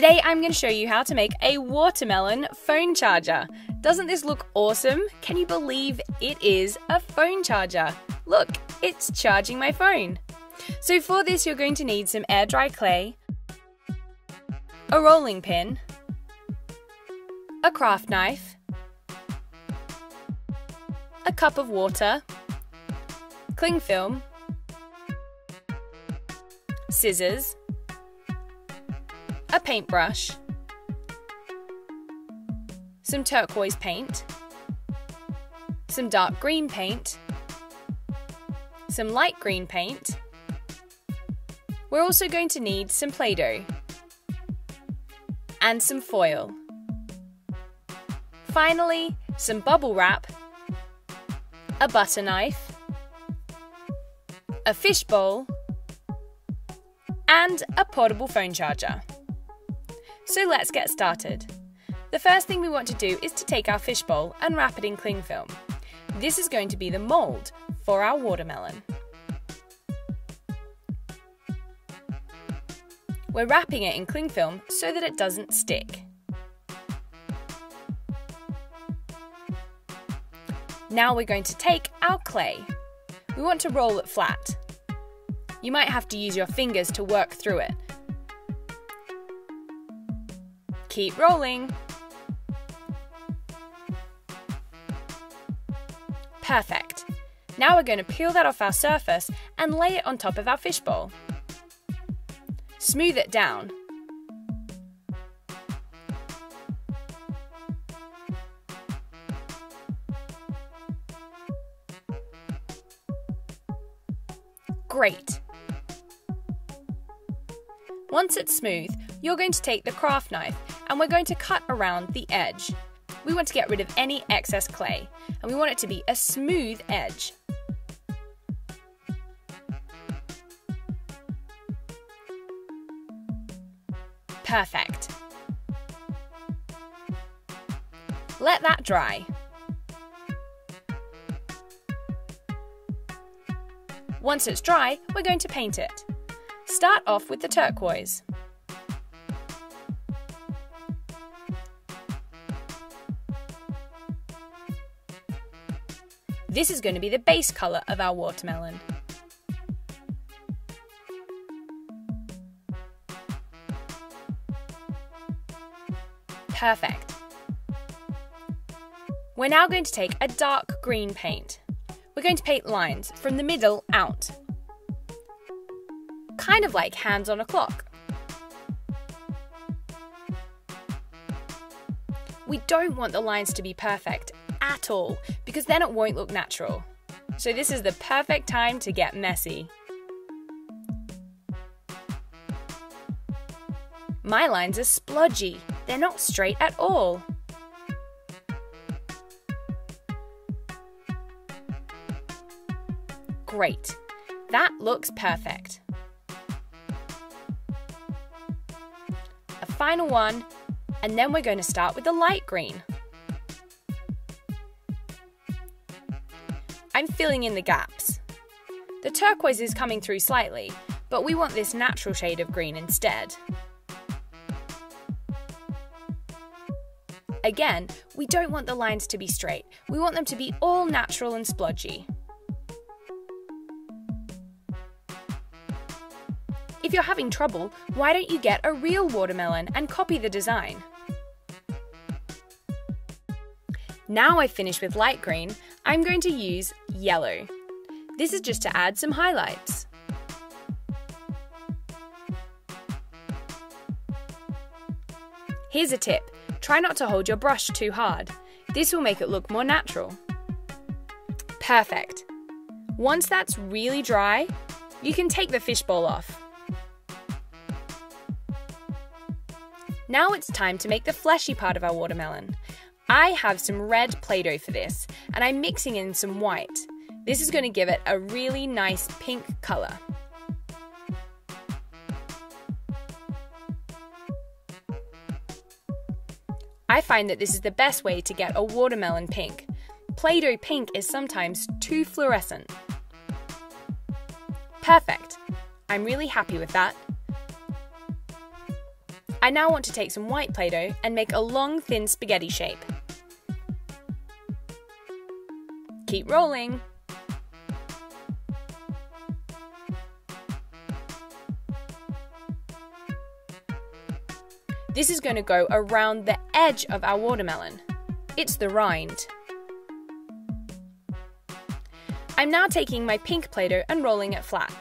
Today I'm going to show you how to make a watermelon phone charger. Doesn't this look awesome? Can you believe it is a phone charger? Look, it's charging my phone. So for this you're going to need some air dry clay, a rolling pin, a craft knife, a cup of water, cling film, scissors, a paintbrush, some turquoise paint, some dark green paint, some light green paint. We're also going to need some Play-Doh and some foil. Finally, some bubble wrap, a butter knife, a fish bowl, and a portable phone charger. So let's get started. The first thing we want to do is to take our fish bowl and wrap it in cling film. This is going to be the mold for our watermelon. We're wrapping it in cling film so that it doesn't stick. Now we're going to take our clay. We want to roll it flat. You might have to use your fingers to work through it. Keep rolling. Perfect. Now we're going to peel that off our surface and lay it on top of our fish bowl. Smooth it down. Great. Once it's smooth, you're going to take the craft knife and we're going to cut around the edge. We want to get rid of any excess clay and we want it to be a smooth edge. Perfect. Let that dry. Once it's dry, we're going to paint it. Start off with the turquoise. This is going to be the base colour of our watermelon. Perfect. We're now going to take a dark green paint. We're going to paint lines from the middle out. Kind of like hands on a clock. We don't want the lines to be perfect at all because then it won't look natural. So this is the perfect time to get messy. My lines are splodgy. They're not straight at all. Great. That looks perfect. A final one, and then we're going to start with the light green. I'm filling in the gaps. The turquoise is coming through slightly, but we want this natural shade of green instead. Again, we don't want the lines to be straight. We want them to be all natural and splodgy. If you're having trouble, why don't you get a real watermelon and copy the design? Now I've finished with light green, I'm going to use yellow. This is just to add some highlights. Here's a tip, try not to hold your brush too hard. This will make it look more natural. Perfect. Once that's really dry, you can take the fish bowl off. Now it's time to make the fleshy part of our watermelon. I have some red Play-Doh for this, and I'm mixing in some white. This is going to give it a really nice pink colour. I find that this is the best way to get a watermelon pink. Play-Doh pink is sometimes too fluorescent. Perfect. I'm really happy with that. I now want to take some white Play-Doh and make a long, thin spaghetti shape. Keep rolling. This is going to go around the edge of our watermelon. It's the rind. I'm now taking my pink Play-Doh and rolling it flat.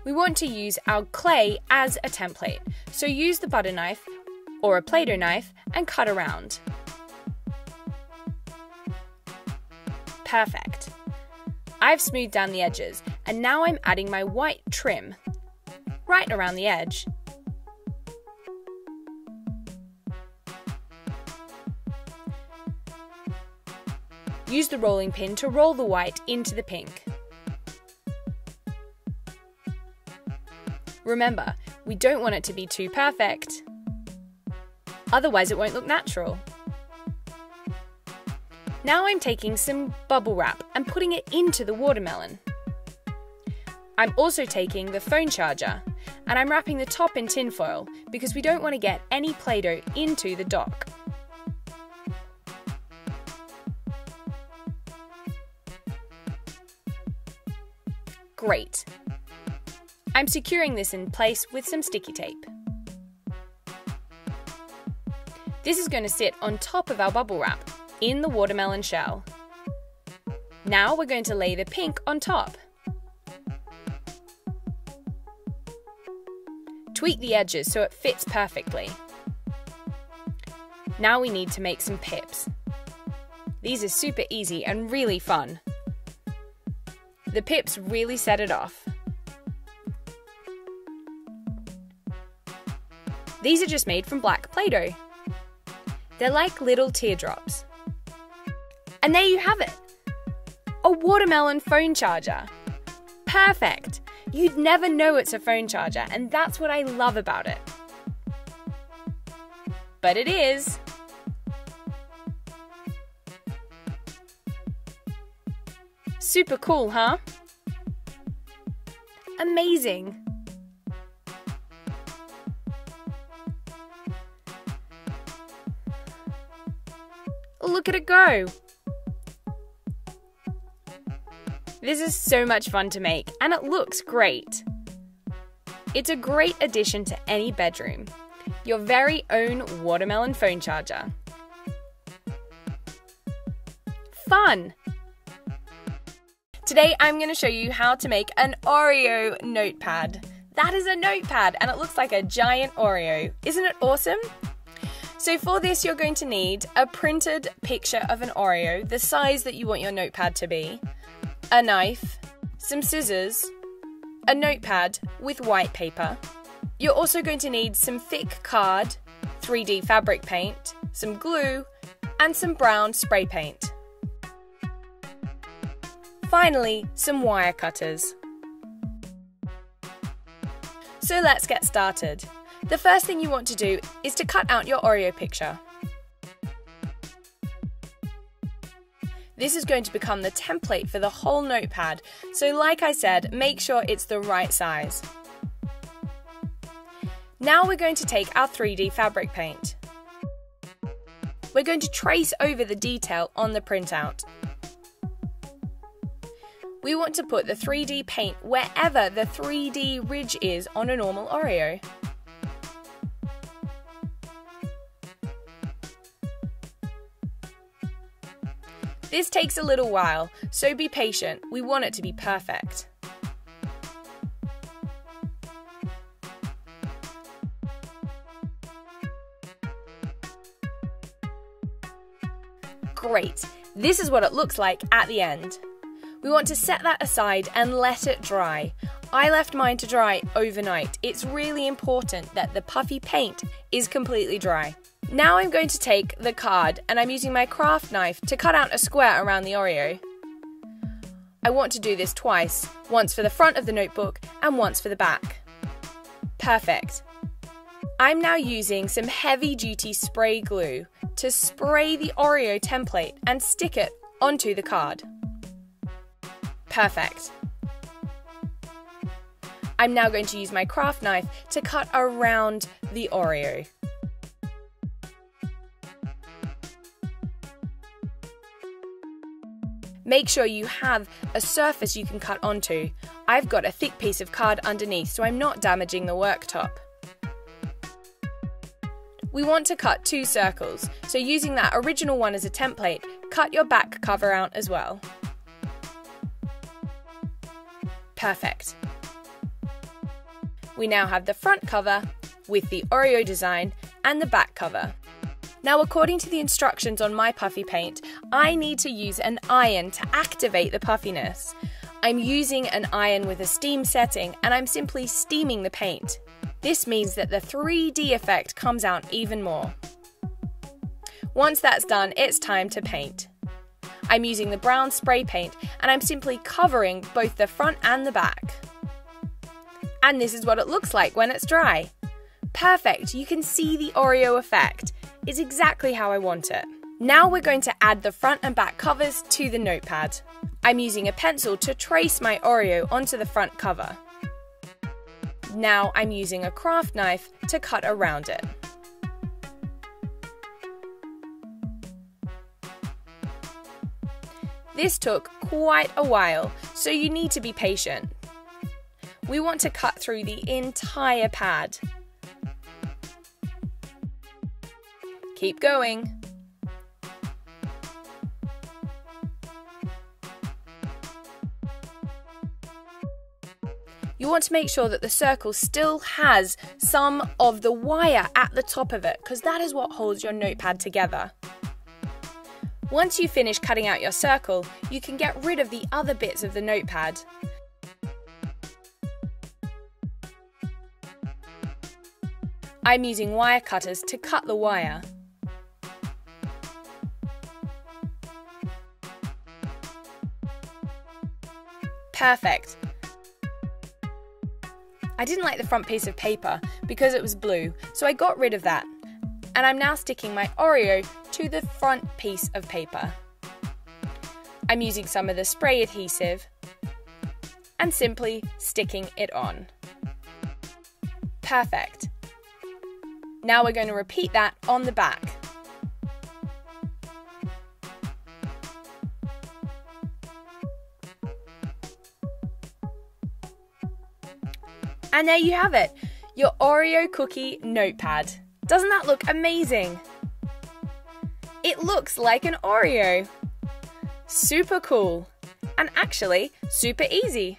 We want to use our clay as a template, so use the butter knife or a Play-Doh knife and cut around. Perfect. I've smoothed down the edges, and now I'm adding my white trim right around the edge. Use the rolling pin to roll the white into the pink. Remember, we don't want it to be too perfect, otherwise it won't look natural. Now I'm taking some bubble wrap and putting it into the watermelon. I'm also taking the phone charger and I'm wrapping the top in tin foil because we don't want to get any Play-Doh into the dock. Great. I'm securing this in place with some sticky tape. This is going to sit on top of our bubble wrap in the watermelon shell. Now we're going to lay the pink on top. Tweak the edges so it fits perfectly. Now we need to make some pips. These are super easy and really fun. The pips really set it off. These are just made from black Play-Doh. They're like little teardrops. And there you have it! A watermelon phone charger. Perfect! You'd never know it's a phone charger, and that's what I love about it. But it is! Super cool, huh? Amazing! Look at it go! This is so much fun to make, and it looks great. It's a great addition to any bedroom. Your very own watermelon phone charger. Fun! Today I'm going to show you how to make an Oreo notepad. That is a notepad and it looks like a giant Oreo. Isn't it awesome? So for this you're going to need a printed picture of an Oreo, the size that you want your notepad to be, a knife, some scissors, a notepad with white paper. You're also going to need some thick card, 3D fabric paint, some glue, and some brown spray paint. Finally, some wire cutters. So let's get started. The first thing you want to do is to cut out your Oreo picture. This is going to become the template for the whole notepad, so like I said, make sure it's the right size. Now we're going to take our 3D fabric paint. We're going to trace over the detail on the printout. We want to put the 3D paint wherever the 3D ridge is on a normal Oreo. This takes a little while, so be patient. We want it to be perfect. Great! This is what it looks like at the end. We want to set that aside and let it dry. I left mine to dry overnight. It's really important that the puffy paint is completely dry. Now I'm going to take the card and I'm using my craft knife to cut out a square around the Oreo. I want to do this twice, once for the front of the notebook and once for the back. Perfect. I'm now using some heavy-duty spray glue to spray the Oreo template and stick it onto the card. Perfect. I'm now going to use my craft knife to cut around the Oreo. Make sure you have a surface you can cut onto. I've got a thick piece of card underneath, so I'm not damaging the worktop. We want to cut 2 circles, so using that original one as a template, cut your back cover out as well. Perfect. We now have the front cover with the Oreo design and the back cover. Now, according to the instructions on my puffy paint, I need to use an iron to activate the puffiness. I'm using an iron with a steam setting, and I'm simply steaming the paint. This means that the 3D effect comes out even more. Once that's done, it's time to paint. I'm using the brown spray paint, and I'm simply covering both the front and the back. And this is what it looks like when it's dry. Perfect, you can see the Oreo effect. It's exactly how I want it. Now we're going to add the front and back covers to the notepad. I'm using a pencil to trace my Oreo onto the front cover. Now I'm using a craft knife to cut around it. This took quite a while, so you need to be patient. We want to cut through the entire pad. Keep going. You want to make sure that the circle still has some of the wire at the top of it, because that is what holds your notepad together. Once you finish cutting out your circle, you can get rid of the other bits of the notepad. I'm using wire cutters to cut the wire. Perfect. I didn't like the front piece of paper because it was blue, so I got rid of that. And I'm now sticking my Oreo to the front piece of paper. I'm using some of the spray adhesive and simply sticking it on. Perfect. Now we're going to repeat that on the back. And there you have it, your Oreo cookie notepad. Doesn't that look amazing? It looks like an Oreo. Super cool, and actually super easy.